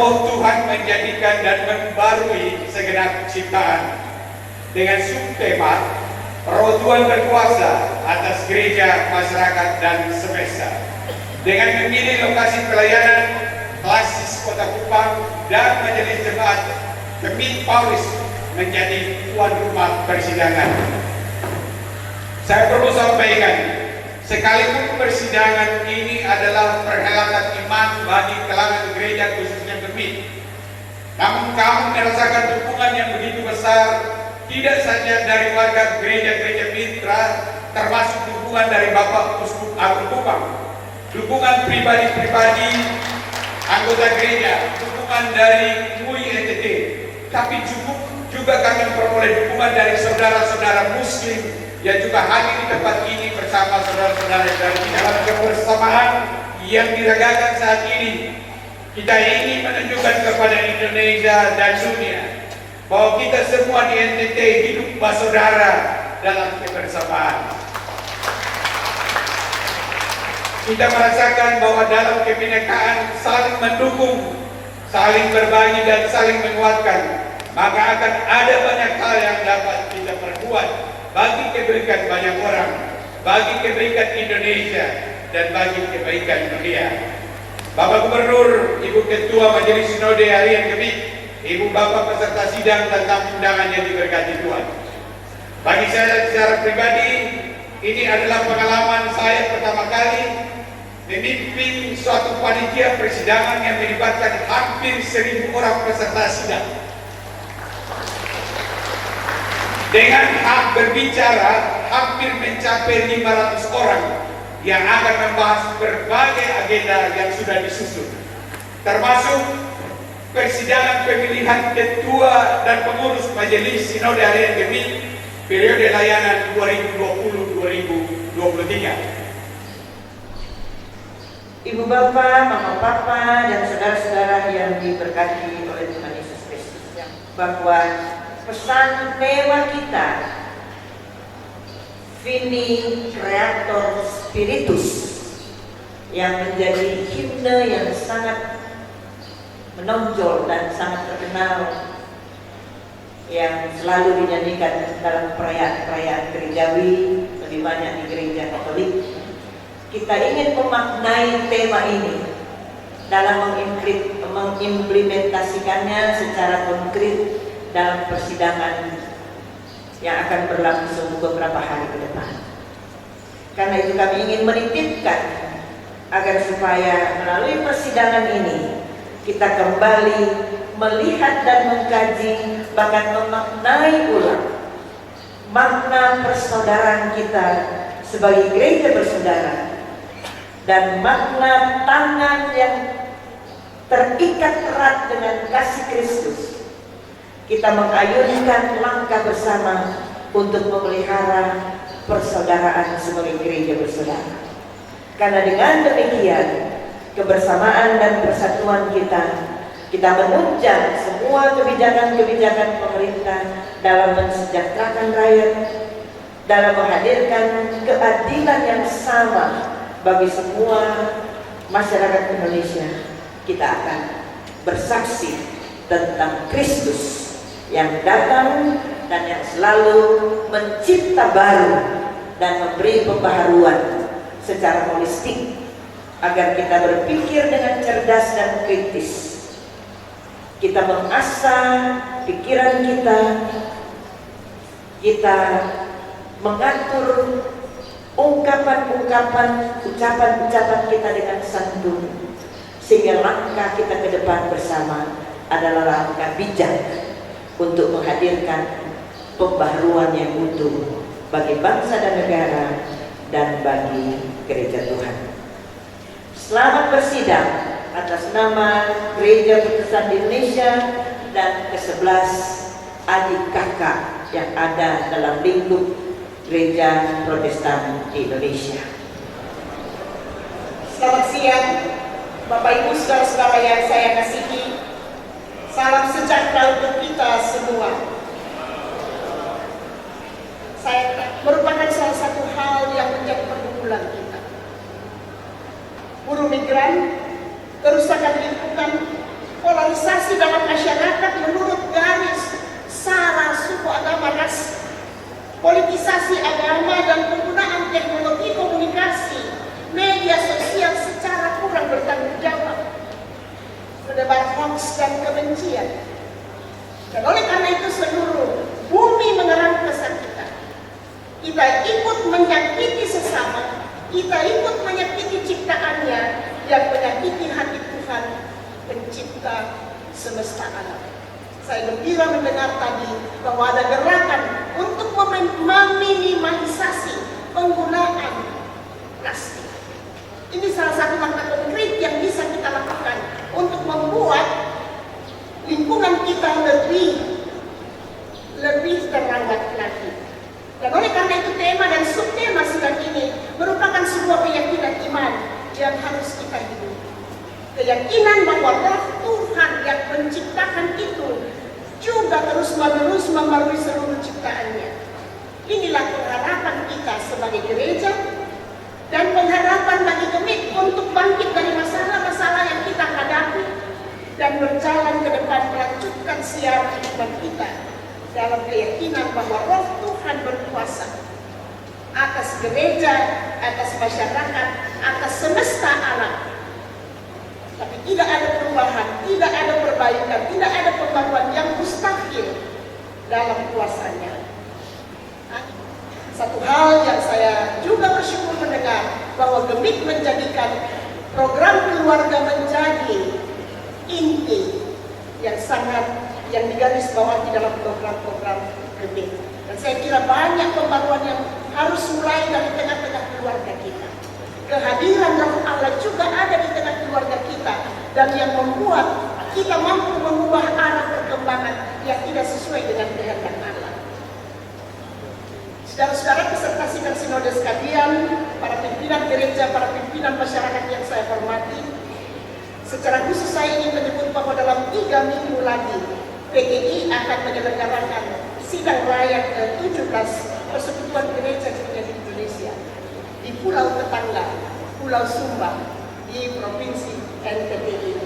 Roh Tuhan menjadikan dan membarui segenap ciptaan dengan subtema Roh Tuhan berkuasa atas gereja, masyarakat, dan semesta. Dengan memilih lokasi pelayanan klasis Kota Kupang dan Majelis Jemaat Kemit Paulus menjadi tuan rumah persidangan. Saya perlu sampaikan, sekalipun persidangan ini adalah perhelatan iman bagi kalangan gereja khususnya Kemit, namun kami merasakan dukungan yang begitu besar, tidak saja dari warga gereja-gereja mitra, termasuk dukungan dari Bapak Uskup Agung Kupang, dukungan pribadi-pribadi anggota gereja, dukungan dari MUI NTT, tapi juga kami memperoleh dukungan dari saudara-saudara Muslim yang juga hadir di tempat ini bersama saudara-saudara dari dalam kebersamaan yang diragakan saat ini. Kita ingin menunjukkan kepada Indonesia dan dunia bahwa kita semua di NTT hidup bersaudara dalam kebersamaan. Kita merasakan bahwa dalam kebinekaan saling mendukung, saling berbagi dan saling menguatkan, maka akan ada banyak hal yang dapat kita perbuat bagi kebaikan banyak orang, bagi kebaikan Indonesia, dan bagi kebaikan dunia. Bapak Gubernur, Ibu Ketua Majelis Sinode Harian Kemit, Ibu Bapak peserta sidang dan tamu undangan yang diberkati Tuhan. Bagi saya secara pribadi, ini adalah pengalaman saya pertama kali memimpin suatu panitia persidangan yang melibatkan hampir 1.000 orang peserta sidang. Dengan hak berbicara hampir mencapai 500 orang yang akan membahas berbagai agenda yang sudah disusun, termasuk persidangan pemilihan ketua dan pengurus Majelis Sinode Harian Kemit periode layanan 2020-2023. Ibu Bapak, Mama Papa, dan saudara-saudara yang diberkati oleh Tuhan Yesus Kristus, bahwa pesan tema kita, Vini Creator Spiritus, yang menjadi himne yang sangat menonjol dan sangat terkenal, yang selalu dinyanyikan dalam perayaan-perayaan gerejawi, lebih banyak di gereja Katolik. Kita ingin memaknai tema ini dalam mengimplementasikannya secara konkret dalam persidangan yang akan berlangsung beberapa hari ke depan. Karena itu kami ingin menitipkan agar supaya melalui persidangan ini kita kembali melihat dan mengkaji, bahkan memaknai ulang makna persaudaraan kita sebagai gereja bersaudara, dan makna tangan yang terikat erat dengan kasih Kristus. Kita mengayunkan langkah bersama untuk memelihara persaudaraan sebagai gereja bersaudara. Karena dengan demikian, kebersamaan dan persatuan kita menunjang semua kebijakan-kebijakan pemerintah dalam mensejahterakan rakyat, dalam menghadirkan keadilan yang sama bagi semua masyarakat Indonesia. Kita akan bersaksi tentang Kristus yang datang dan yang selalu mencipta baru dan memberi pembaharuan secara holistik agar kita berpikir dengan cerdas dan kritis. Kita mengasah pikiran kita mengatur ungkapan-ungkapan, ucapan-ucapan kita dengan santun, sehingga langkah kita ke depan bersama adalah langkah bijak untuk menghadirkan pembaharuan yang utuh bagi bangsa dan negara dan bagi gereja Tuhan. Selamat bersidang atas nama Gereja Protestan di Indonesia dan ke-11 adik kakak yang ada dalam lingkup Gereja Protestan di Indonesia. Selamat siang, Bapak Ibu, saudara-saudara yang saya kasihi. Salam sejahtera untuk kita semua. Saya merupakan salah satu hal yang menjadi pergumulan kita. Buruh migran, kerusakan lingkungan, polarisasi semesta alam. Saya gembira mendengar tadi bahwa ada gerakan untuk meminimalisasi penggunaan plastik. Ini salah satu langkah konkret yang bisa kita lakukan untuk membuat lingkungan kita lebih terawat lagi. Dan oleh karena itu tema dan subtema sidang ini merupakan sebuah keyakinan iman yang harus kita hidupi. Keyakinan bahwa Roh Tuhan yang menciptakan itu juga terus-menerus memenuhi seluruh ciptaannya. Inilah pengharapan kita sebagai gereja dan pengharapan bagi Gemit untuk bangkit dari masalah-masalah yang kita hadapi dan berjalan ke depan melanjutkan siaran iman kita dalam keyakinan bahwa Roh Tuhan berkuasa atas gereja, atas masyarakat, atas semesta alam. Tapi tidak ada perubahan, tidak ada perbaikan, tidak ada pembaruan yang mustahil dalam kuasanya. Satu hal yang saya juga bersyukur mendengar bahwa Gemit menjadikan program keluarga menjadi inti yang digarisbawahi dalam program-program Gemit. Dan saya kira banyak pembaruan yang harus mulai dari tengah-tengah keluarga kita. Kehadiran Roh Allah juga ada di tengah keluarga kita dan yang membuat kita mampu mengubah arah perkembangan yang tidak sesuai dengan kehendak Allah. Saudara-saudara peserta sidang sinode sekalian, para pimpinan gereja, para pimpinan masyarakat yang saya hormati, secara khusus saya ingin menyebut bahwa dalam 3 minggu lagi PGI akan menyelenggarakan sidang raya ke-17 Persekutuan Gereja Kristen Indonesia di pulau tetangga, Pulau Sumba, di Provinsi NTT ini.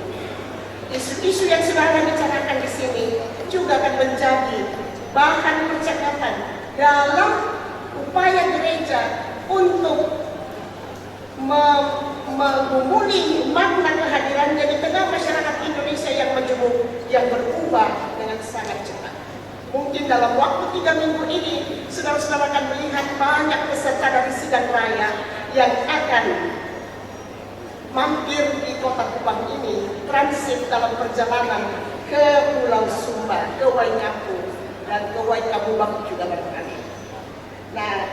Isu-isu yang saudara bicarakan di sini juga akan menjadi bahan percakapan dalam upaya gereja untuk memulih makna kehadirannya di tengah masyarakat Indonesia yang majemuk, yang berubah dengan sangat cepat. Mungkin dalam waktu 3 minggu ini, saudara-saudara akan melihat banyak peserta dari sidang raya yang akan mampir di kota Kupang ini, transit dalam perjalanan ke Pulau Sumba, ke Waingapu, dan ke Waikabubak juga barangkali. Nah,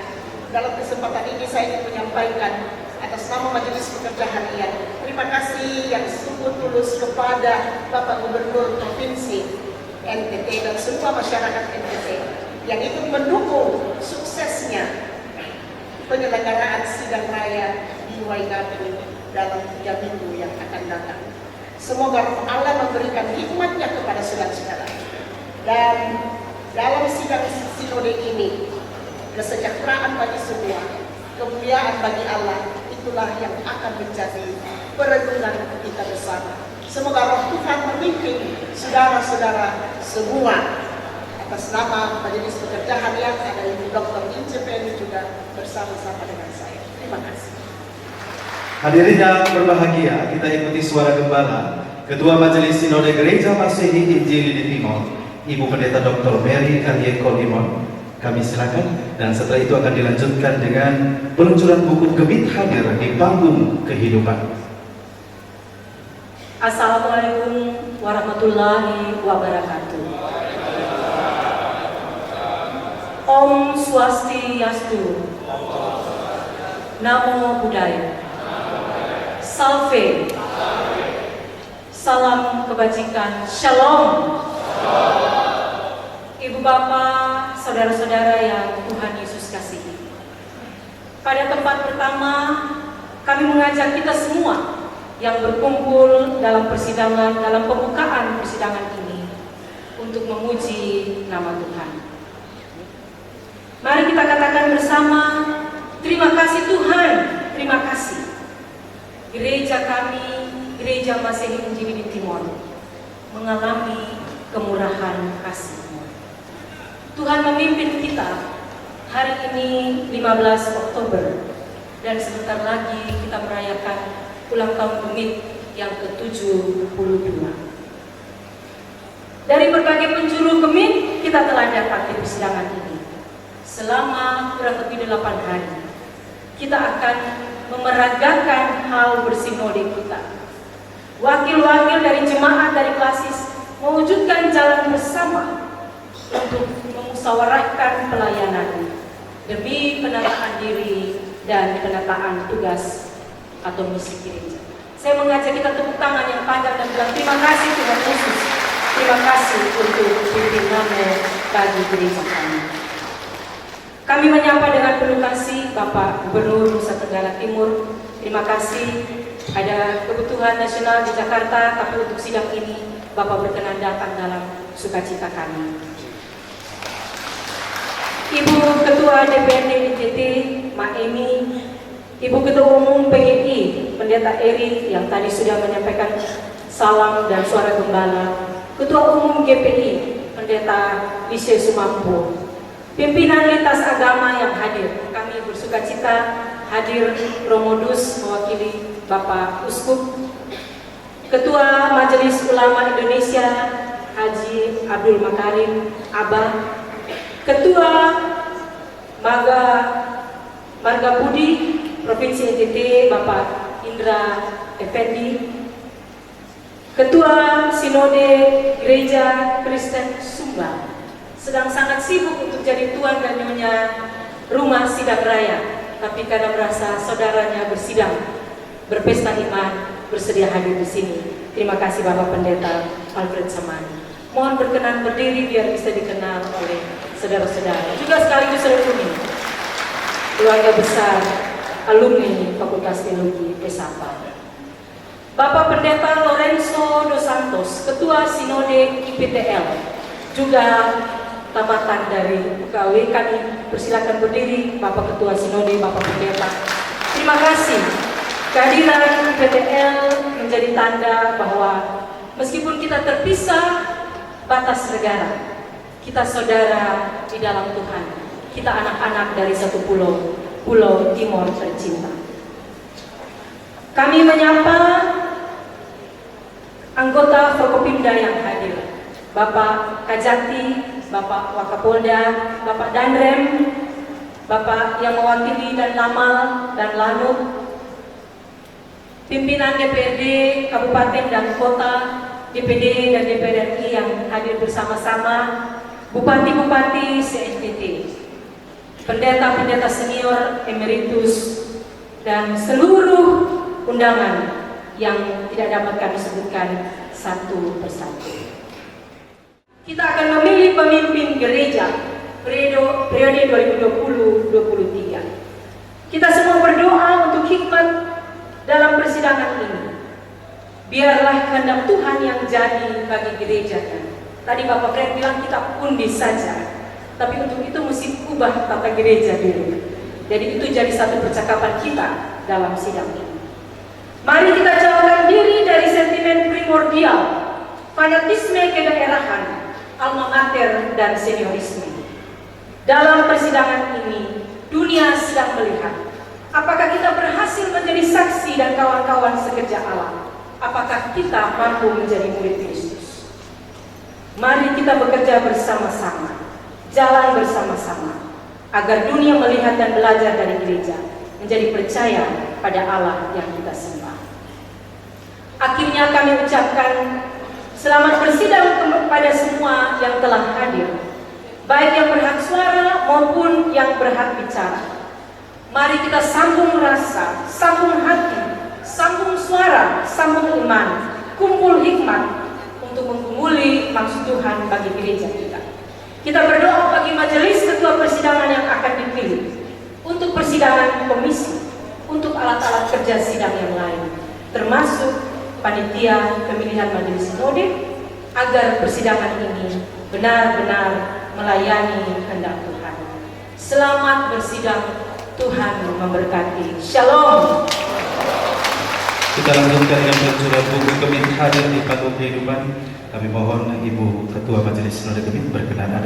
dalam kesempatan ini saya ingin menyampaikan atas nama Majelis Pekerja Harian, terima kasih yang sungguh tulus kepada Bapak Gubernur Provinsi NTT dan semua masyarakat NTT yang ikut mendukung suksesnya penyelenggaraan sidang raya di Waingapu dalam 3 minggu yang akan datang. Semoga Roh Allah memberikan hikmatnya kepada saudara-saudara. Dan dalam sidang sinode ini, kesejahteraan bagi semua, kemuliaan bagi Allah, itulah yang akan menjadi perenungan kita bersama. Semoga Roh Tuhan memimpin saudara-saudara semua. Atas nama Majelis Pekerja Harian, ada Ibu Dr. Ince Penny juga bersama-sama dengan saya. Terima kasih. Hadirin yang berbahagia, kita ikuti suara gembala Ketua Majelis Sinode Gereja Masehi Injili di Timor, Ibu Pendeta Dr. Mary Kalieko Limon. Kami silakan, dan setelah itu akan dilanjutkan dengan peluncuran buku Gemit hadir di panggung kehidupan. Assalamualaikum warahmatullahi wabarakatuh. Om Swastiastu. Namo Buddhaya. Salve. Salam kebajikan. Shalom. Ibu bapak, saudara-saudara yang Tuhan Yesus kasihi. Pada tempat pertama, kami mengajak kita semua yang berkumpul dalam persidangan, dalam pembukaan persidangan ini untuk memuji nama Tuhan. Mari kita katakan bersama, terima kasih Tuhan, terima kasih. Gereja kami, Gereja Masehi Injili di Timor, mengalami kemurahan kasih-Mu. Tuhan memimpin kita hari ini 15 Oktober dan sebentar lagi kita merayakan ulang tahun Gemit yang ke-72. Dari berbagai penjuru Gemit kita telah dapat di persidangan ini. Selama kurang lebih 8 hari kita akan memeragakan hal bersinode kita. Wakil-wakil dari jemaat dari klasis mewujudkan jalan bersama untuk memusyawarahkan pelayanan demi penataan diri dan penataan tugas atau misi gereja. Saya mengajak kita tepuk tangan yang panjang dan bilang terima kasih Tuhan Yesus. Terima kasih untuk pimpinanmu bagi gereja kami. Kami menyapa dengan penuh kasih Bapak Gubernur Nusa Tenggara Timur. Terima kasih ada kebutuhan nasional di Jakarta, tapi untuk sidang ini Bapak berkenan datang dalam sukacita kami. Ibu Ketua DPRD IJT, Mak Emi, Ibu Ketua Umum PGI, Pendeta Eri yang tadi sudah menyampaikan salam dan suara gembala, Ketua Umum GPI, Pendeta Lishe Sumampo, pimpinan lintas agama yang hadir. Kami bersukacita hadir Romodus mewakili Bapak Uskup, Ketua Majelis Ulama Indonesia Haji Abdul Makarim Abah, Ketua Marga Budi Provinsi NTT Bapak Indra Effendi, Ketua Sinode Gereja Kristen Sumba sedang sangat sibuk untuk jadi tuan dan nyonya rumah sidang raya, tapi karena merasa saudaranya bersidang berpesta iman bersedia hadir di sini. Terima kasih Bapak Pendeta Alfred Samani. Mohon berkenan berdiri biar bisa dikenal oleh saudara-saudara, juga sekaligus alumni keluarga besar alumni Fakultas Teologi Pesapa. Bapak Pendeta Lorenzo dos Santos, Ketua Sinode IPTL, juga tamatan dari UKW. Kami persilakan berdiri Bapak Ketua Sinode, Bapak Pendeta. Terima kasih. Kehadiran IPTL menjadi tanda bahwa meskipun kita terpisah batas negara, kita saudara di dalam Tuhan. Kita anak-anak dari satu pulau, Pulau Timor tercinta. Kami menyapa anggota Forkopimda yang hadir, Bapak Kajati, Bapak Wakapolda, Bapak Danrem, Bapak yang mewakili dan Lamal dan Lanut, pimpinan DPRD Kabupaten dan Kota, DPD dan DPR RI yang hadir bersama-sama, Bupati-Bupati se-NTT, pendeta-pendeta senior emeritus, dan seluruh undangan yang tidak dapat kami sebutkan satu persatu. Kita akan memilih pemimpin gereja periode 2020-2023. Kita semua berdoa untuk hikmat dalam persidangan ini. Biarlah kehendak Tuhan yang jadi bagi gerejanya. Tadi Bapak Fred bilang kita undi saja, tapi untuk itu mesti ubah tata gereja dulu. Jadi itu jadi satu percakapan kita dalam sidang ini. Mari kita jauhkan diri dari sentimen primordial, fanatisme kedaerahan, alma mater dan seniorisme. Dalam persidangan ini, dunia sedang melihat apakah kita berhasil menjadi saksi dan kawan-kawan sekerja Allah. Apakah kita mampu menjadi murid Kristus? Mari kita bekerja bersama-sama, jalan bersama-sama, agar dunia melihat dan belajar dari gereja, menjadi percaya pada Allah yang kita sembah. Akhirnya kami ucapkan selamat bersidang kepada semua yang telah hadir, baik yang berhak suara maupun yang berhak bicara. Mari kita sambung rasa, sambung hati, sambung suara, sambung iman, kumpul hikmat untuk menggumuli maksud Tuhan bagi gereja kita. Kita berdoa bagi majelis ketua persidangan yang akan dipilih, untuk persidangan komisi, untuk alat-alat kerja sidang yang lain, termasuk panitia pemilihan majelis sinode, agar persidangan ini benar-benar melayani kehendak Tuhan. Selamat bersidang, Tuhan memberkati. Shalom. Kita lanjutkan dengan pencurahan buku Kemit hadir di panggung kehidupan. Kami mohon Ibu Ketua Majelis Sinode Kemit berkenan.